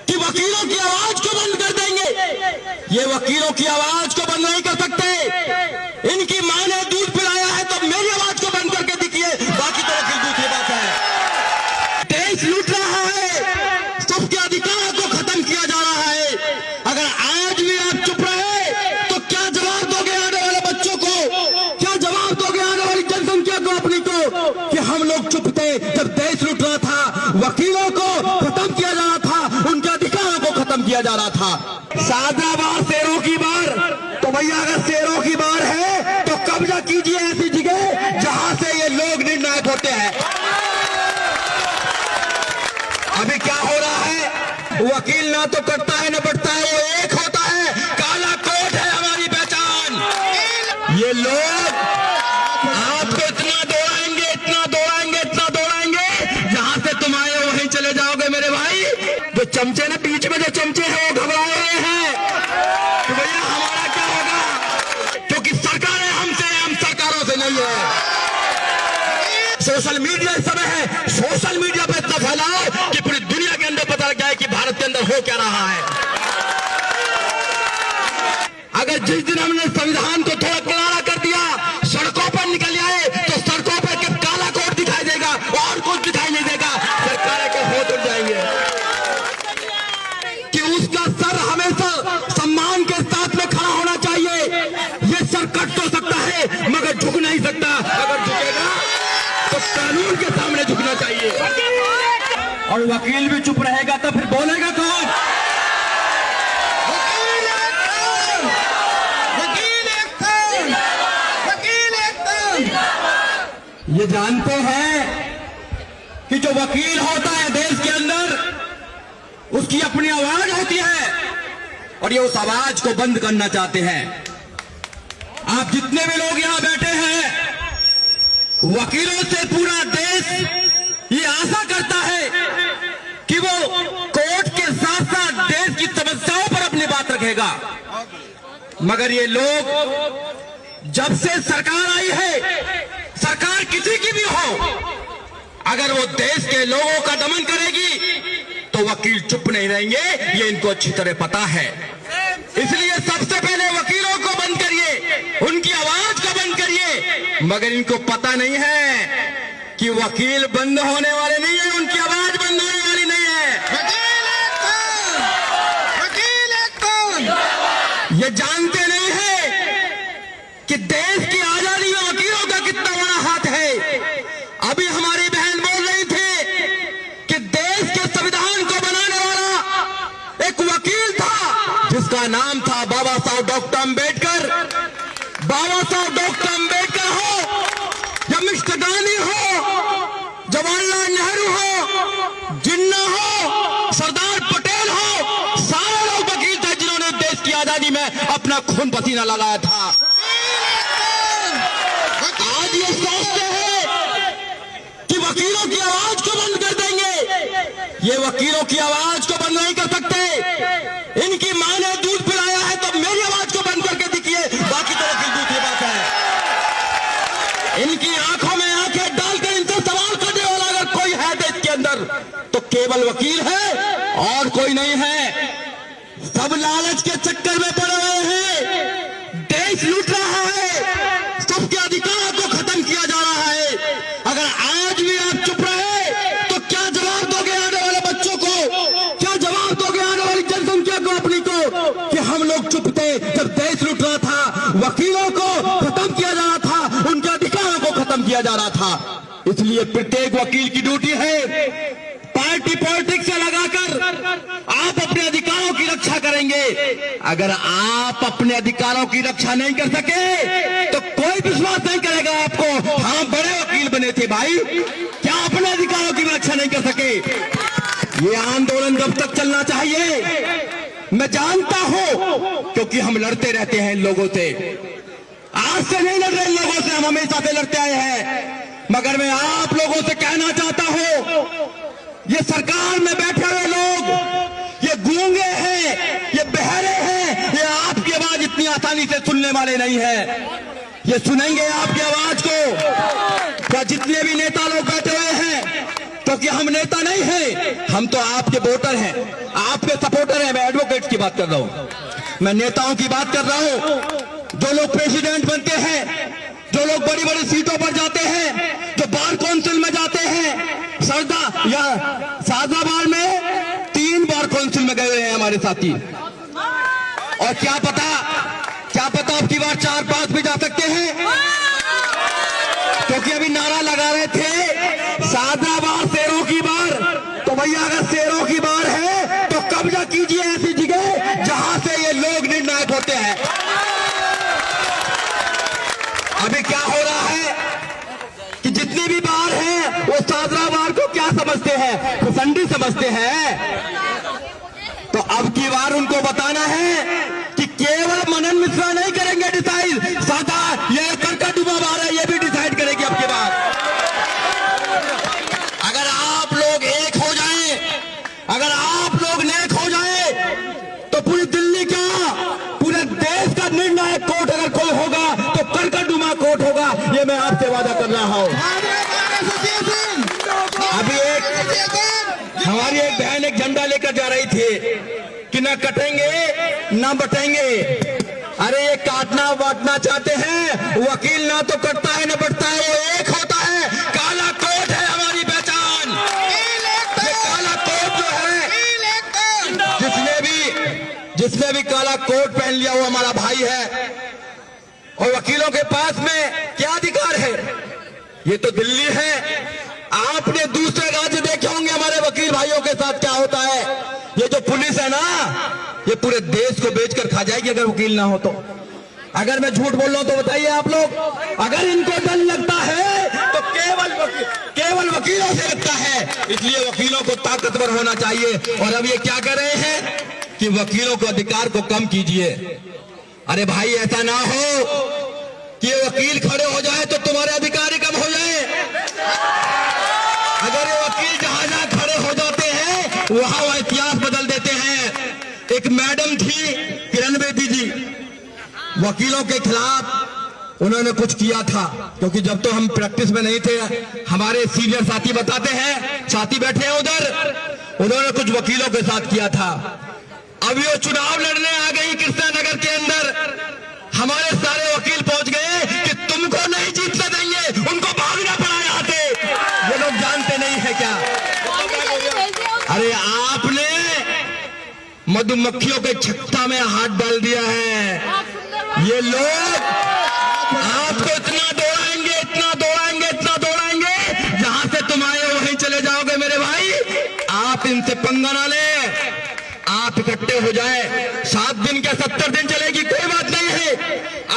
कि वकीलों की आवाज को बंद कर देंगे। ये वकीलों की आवाज को बंद नहीं कर सकते। इनकी मां ने दूध पिलाया है तो मेरी आवाज को बंद करके दिखिए, बाकी तो वकील दूसरी बात है। देश लूट रहा है, सबके अधिकार को खत्म किया जा रहा है। अगर आज भी आप चुप रहे तो क्या जवाब दोगे आने वाले बच्चों को, क्या जवाब दोगे आने वाली जनसंख्या को, अपनी को, कि हम लोग चुप थे जब देश लूट रहा था, वकीलों को खत्म किया जा रहा था, उनके अधिकारों को खत्म किया जा रहा था। सादा बार शेरों की बार, तो भैया अगर शेरों की बार है तो कब्जा कीजिए ऐसी जगह जहां से ये लोग निर्णायक होते हैं। अभी क्या हो रहा है, वकील ना तो कटता है न बढ़ता है, वो एक होता है, काला कोट है हमारी पहचान। ये लोग आपको इतना दौड़ाएंगे, इतना दौड़ाएंगे, इतना दौड़ाएंगे, जहां से तुम आए वहीं चले जाओगे मेरे भाई। जो चमचे ना बीच में जो चमचे हैं वो घबराए हुए हैं तो भैया हमारा क्या होगा, क्योंकि सरकारें हमसे, हम सरकारों से नहीं है। सोशल मीडिया इस समय है, सोशल मीडिया पे इतना फैलाओ कि पूरी दुनिया के अंदर पता लग जाए कि भारत के अंदर हो क्या रहा है। अगर जिस दिन हमने संविधान को थोड़ा किनारा कर दिया, सड़कों पर निकल आए तो सड़कों पर के काला कोट दिखाई देगा और कुछ दिखाई नहीं देगा। सरकारें के होठ उठ जाएंगे कि उसका सर हमेशा सम्मान के साथ में खड़ा होना चाहिए। ये सर कट तो सकता है मगर झुक नहीं सकता। अगर झुकेगा तो कानून के सामने झुकना चाहिए। और वकील भी चुप रहेगा तो फिर बोलेगा कौन? ये जानते हैं कि जो वकील होता है देश के अंदर, उसकी अपनी आवाज होती है और ये उस आवाज को बंद करना चाहते हैं। आप जितने भी लोग यहां बैठे हैं, वकीलों से पूरा देश ये आशा करता है कि वो कोर्ट के साथ साथ देश की समस्याओं पर अपनी बात रखेगा। मगर ये लोग, जब से सरकार आई है, सरकार किसी की भी हो, अगर वो देश के लोगों का दमन करेगी तो वकील चुप नहीं रहेंगे, ये इनको अच्छी तरह पता है। इसलिए सबसे पहले वकीलों को बंद करिए, उनकी आवाज को बंद करिए। मगर इनको पता नहीं है कि वकील बंद होने वाले नहीं है, उनकी आवाज बंद होने वाली नहीं है। ये जानते नहीं है कि देश की आजादी में वकीलों का कितना बड़ा हाथ है। अभी हमारी बहन बोल रही थी कि देश के संविधान को बनाने वाला एक वकील था जिसका नाम था बाबा साहब डॉक्टर अंबेडकर। बाबा साहब डॉक्टर अंबेडकर हो या मिस्टर गांधी हो, जवाहरलाल नेहरू हो, जिन्ना हो, सरदार पटेल हो, सारे लोग वकील थे जिन्होंने देश की आजादी में अपना खून पसीना लगाया था। आज ये सोचते हैं कि वकीलों की आवाज को बंद कर देंगे। ये वकीलों की आवाज को बंद नहीं कर सकते। इनकी मां ने दूध पिलाया है तो मेरी आवाज को बंद करके दिखिए, बाकी तो वकील दूसरी बात है। इनकी आंखों में आंखें डालकर इनसे सवाल करने वाला अगर कोई है देश के अंदर तो केवल वकील है और कोई नहीं है। सब लालच के चक्कर में पड़े हुए हैं। देश लूट रहा है, सबके अधिकार को खत्म किया जा रहा है। अगर आज भी आप चुप रहे तो क्या जवाब दोगे आने वाले बच्चों को, क्या जवाब दोगे आने वाली जनसंख्या को, अपनी को, कि हम लोग चुप थे जब देश लूट रहा था, वकीलों को खत्म किया जा रहा था, उनके अधिकारों को खत्म किया जा रहा था। इसलिए प्रत्येक वकील की ड्यूटी है, पार्टी पॉलिटिक्स से लगाकर आप अपने अधिकारों की रक्षा करेंगे। अगर आप अपने अधिकारों की रक्षा नहीं कर सके तो कोई विश्वास नहीं करेगा आपको। हाँ, बड़े वकील बने थे भाई, क्या अपने अधिकारों की रक्षा नहीं कर सके? ये आंदोलन कब तक चलना चाहिए मैं जानता हूं, क्योंकि हम लड़ते रहते हैं इन लोगों से। आज से नहीं लड़ रहे इन लोगों से, हम हमेशा से लड़ते आए हैं। मगर मैं आप लोगों से कहना चाहता हूं, ये सरकार में बैठे हुए लोग ये गूंगे हैं, ये बहरे हैं, ये आपकी आवाज इतनी आसानी से सुनने वाले नहीं है। ये सुनेंगे आपकी आवाज को। क्या जितने भी नेता लोग बैठे हुए हैं, तो क्योंकि हम नेता नहीं हैं, हम तो आपके वोटर हैं, आपके सपोर्टर हैं। मैं एडवोकेट की बात कर रहा हूं, मैं नेताओं की बात कर रहा हूं। जो लोग प्रेसिडेंट बनते हैं, जो लोग बड़ी बड़ी सीटों पर जाते हैं, जो बार काउंसिल में जाते हैं, सरदा या शाहजहाबाद में 3 बार काउंसिल में गए हुए हैं हमारे साथी। और क्या पता अब की बार 4-5 भी जा सकते हैं, क्योंकि अभी नारा लगा रहे थे शाहजहाबाद शेरों की बार। तो भैया अगर शेरों की बार है तो कब्जा कीजिए ऐसी जगह जहां से ये लोग निर्णायक होते हैं। अभी क्या हो रहा है कि जितनी भी बार है वो शाहजहाबाद को क्या समझते हैं, खुसंडी समझते हैं। तो अब की बार उनको बताना है कि केवल मनन मिश्रा नहीं करेंगे डिसाइड, सादा ये करकटुमा बार है ये भी डिसाइड करेगी अब की बार। अगर आप लोग एक हो जाएं, अगर आप लोग नेक हो जाएं, तो पूरी दिल्ली का, पूरे देश का निर्णायक कोर्ट अगर कोई होगा तो करकटुमा कोर्ट होगा, ये मैं आपसे वादा कर रहा हूं। अभी हमारी एक बहन एक झंडा लेकर जा रही थी कि ना कटेंगे ना बटेंगे। अरे ये काटना बांटना चाहते हैं, वकील ना तो कटता है ना बटता है, वो एक होता है। काला कोट है हमारी पहचान। ये काला कोट जो है, जिसने भी काला कोट पहन लिया वो हमारा भाई है। और वकीलों के पास में क्या अधिकार है? ये तो दिल्ली है। आपने दूसरे राज्य देखे होंगे हमारे वकील भाइयों के साथ क्या होता है। ये जो पुलिस है ना, ये पूरे देश को बेचकर खा जाएगी अगर वकील ना हो तो। अगर मैं झूठ बोल रहा हूं तो बताइए आप लोग। अगर इनको डर लगता है तो केवल वकीलों से लगता है। इसलिए वकीलों को ताकतवर होना चाहिए। और अब ये क्या कर रहे हैं कि वकीलों के अधिकार को कम कीजिए। अरे भाई ऐसा ना हो कि ये वकील खड़े हो जाए तो तुम्हारे अधिकार ही कम हो जाए। अगर ये वकील जहां खड़े हो जाते हैं वहां वह इतिहास बदल देते हैं। एक मैडम थी किरण बेदी जी, वकीलों के खिलाफ उन्होंने कुछ किया था, क्योंकि जब तो हम प्रैक्टिस में नहीं थे, हमारे सीनियर साथी बताते हैं, साथी बैठे हैं उधर, उन्होंने कुछ वकीलों के साथ किया था। अब ये चुनाव लड़ने आ गई कृष्णानगर के अंदर, हमारे सारे वकील पहुंच गए कि तुमको नहीं जीतने देंगे, उनको भागना पड़ा यहाँ से। ये लोग जानते नहीं है क्या? अरे आपने मधुमक्खियों के छत्ता में हाथ डाल दिया है। ये लोग आपको इतना दौड़ाएंगे, इतना दौड़ाएंगे, इतना दौड़ाएंगे, जहां से तुम आए वहीं चले जाओगे मेरे भाई। आप इनसे पंगा ना ले, आप इकट्ठे हो जाए। 7 दिन क्या 70 दिन चलेगी कोई बात नहीं है।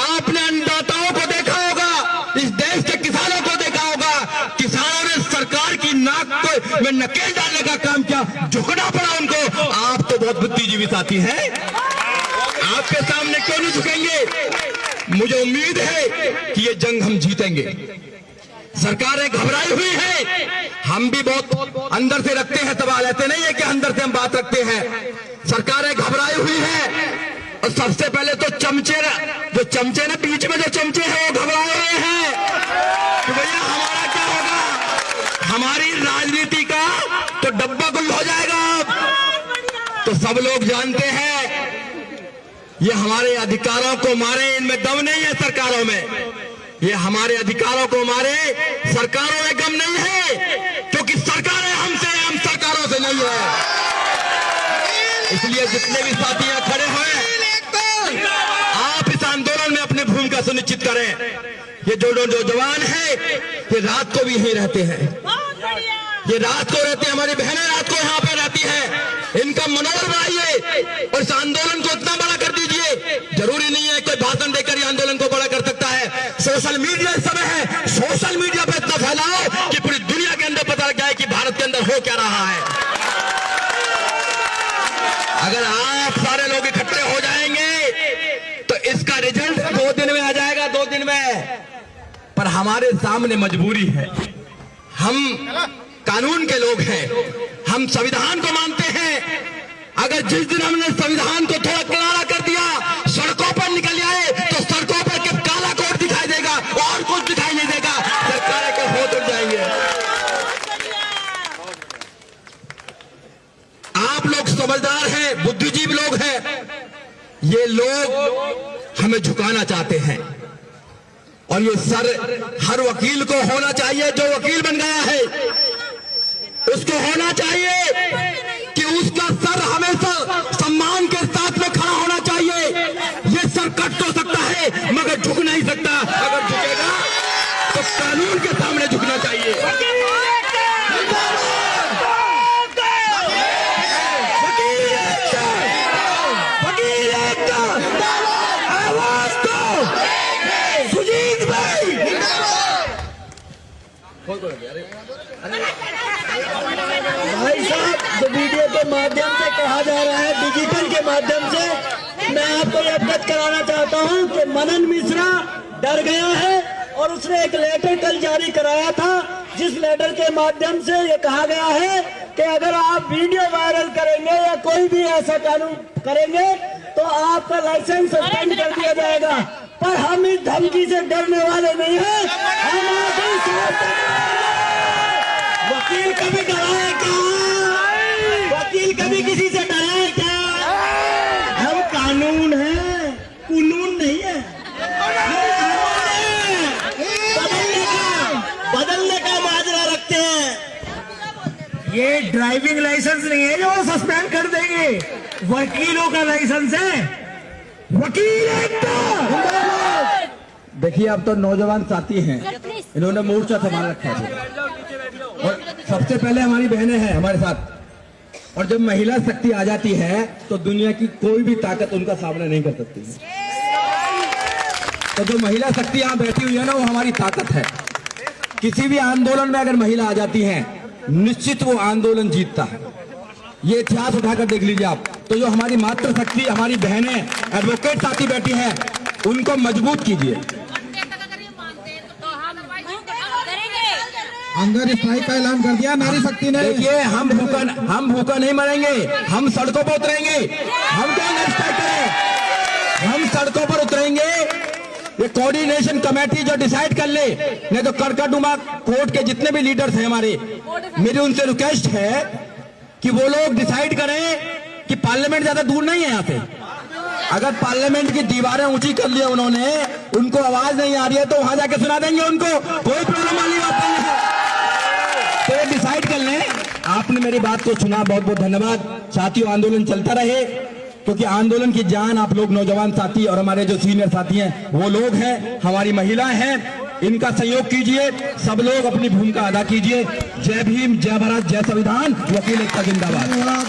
आपने अन्नदाताओं को देखा होगा, इस देश के किसानों को देखा होगा, किसानों ने सरकार की नाक को में नकेल डालने का काम किया, झुकना पड़ा उनको। आप तो बहुत बुद्धिजीवी साथी हैं, आपके सामने क्यों नहीं झुकेंगे? मुझे उम्मीद है कि ये जंग हम जीतेंगे। सरकारें घबराई हुई है, हम भी बहुत अंदर से रखते हैं सवाल, ऐसे नहीं है कि अंदर से हम बात रखते हैं। सरकारें घबराई हुई है। और सबसे पहले तो चमचे ना बीच में जो चमचे हैं वो घबराए हुए हैं कि भैया हमारा क्या होगा, हमारी राजनीति का तो डब्बा गुल हो जाएगा। तो सब लोग जानते हैं ये हमारे अधिकारों को मारे, इनमें दम नहीं है सरकारों में। ये हमारे अधिकारों को मारे, सरकारों में दम नहीं है, क्योंकि सरकारें हमसे, हम सरकारों से नहीं है। इसलिए जितने भी साथी यहाँ खड़े हुए, आप इस आंदोलन में अपनी भूमिका सुनिश्चित करें। ये जो जवान है ये रात को भी यहीं रहते हैं, ये रात को रहते हैं, हमारी बहनें रात को यहाँ पे रहती हैं। इनका मनोबल बढ़ाइए और इस आंदोलन को इतना बड़ा कर दीजिए। जरूरी नहीं है कोई भाषण देकर ये आंदोलन को बड़ा कर सकता है। सोशल मीडिया इस समय है, सोशल मीडिया पे इतना फैलाओ कि पूरी दुनिया के अंदर पता लग जाए कि भारत के अंदर हो क्या रहा है। अगर आप सारे लोग इकट्ठे हो जाएंगे तो इसका रिजल्ट 2 दिन में आ जाएगा, 2 दिन में। पर हमारे सामने मजबूरी है, हम कानून के लोग हैं, हम संविधान को मानते हैं। अगर जिस दिन हमने संविधान को थोड़ा किनारा कर दिया, सड़कों पर निकल आए, तो सड़कों पर के काला कोट दिखाई देगा और कुछ दिखाई नहीं देगा। सरकारें के होठ उठ जाएंगे। में बुद्धिजीवी लोग हैं, ये लोग हमें झुकाना चाहते हैं। और ये सर हर वकील को होना चाहिए, जो वकील बन गया है उसको होना चाहिए कि उसका सर हमेशा सम्मान के साथ में खड़ा होना चाहिए। ये सर कट तो सकता है मगर झुक नहीं सकता। अगर झुकेगा तो कानून के सामने झुकना चाहिए। भाई साहब, जो वीडियो के माध्यम से कहा जा रहा है, डिजिटल के माध्यम से, मैं आपको ये अवगत कराना चाहता हूं कि मनन मिश्रा डर गया है और उसने एक लेटर कल जारी कराया था, जिस लेटर के माध्यम से ये कहा गया है कि अगर आप वीडियो वायरल करेंगे या कोई भी ऐसा कानून करेंगे तो आपका लाइसेंस सस्पेंड कर दिया जाएगा। पर हम इस धमकी से डरने वाले नहीं हैं। हम आपकी समझते हैं। वकील कभी डरा है क्या? वकील कभी किसी से डरा है क्या? हम कानून है, कुनून नहीं है। बदलने का माजरा रखते हैं। ये ड्राइविंग लाइसेंस नहीं है जो सस्पेंड कर देंगे, वकीलों का लाइसेंस है। वकील देखिए, अब तो नौजवान साथी हैं, इन्होंने मोर्चा संभाल रखा है और सबसे पहले हमारी बहनें हैं हमारे साथ। और जब महिला शक्ति आ जाती है तो दुनिया की कोई भी ताकत उनका सामना नहीं कर सकती है। तो जो महिला शक्ति यहाँ बैठी हुई है ना, वो हमारी ताकत है। किसी भी आंदोलन में अगर महिला आ जाती है, निश्चित वो आंदोलन जीतता है। ये इतिहास उठाकर देख लीजिए आप। तो जो हमारी मातृशक्ति, हमारी बहनें एडवोकेट साथी बैठी हैं, उनको मजबूत कीजिए। अंदर स्ट्राइक का ऐलान कर दिया नारी शक्ति ने। देखिए, हम भूखा नहीं मरेंगे, हम सड़कों पर उतरेंगे। हम क्या स्ट्राइक करें? हम सड़कों पर उतरेंगे। ये कोऑर्डिनेशन कमेटी जो डिसाइड कर ले, नहीं तो करकटनुमा कोर्ट के जितने भी लीडर्स हैं हमारे, मेरी उनसे रिक्वेस्ट है कि वो लोग डिसाइड करें कि पार्लियामेंट ज्यादा दूर नहीं है यहाँ से। अगर पार्लियामेंट की दीवारें ऊंची कर लिया उन्होंने, उनको आवाज नहीं आ रही है तो वहां जाके सुना देंगे उनको, कोई प्रॉब्लम वाली बात नहीं है। तो ये डिसाइड कर लें। आपने मेरी बात को सुना, बहुत बहुत धन्यवाद। साथियों, आंदोलन चलता रहे, क्योंकि आंदोलन की जान आप लोग नौजवान साथी और हमारे जो सीनियर साथी हैं वो लोग हैं, हमारी महिलाएं हैं। इनका सहयोग कीजिए, सब लोग अपनी भूमिका अदा कीजिए। जय भीम, जय भारत, जय संविधान। वकील एकता जिंदाबाद। धन्यवाद।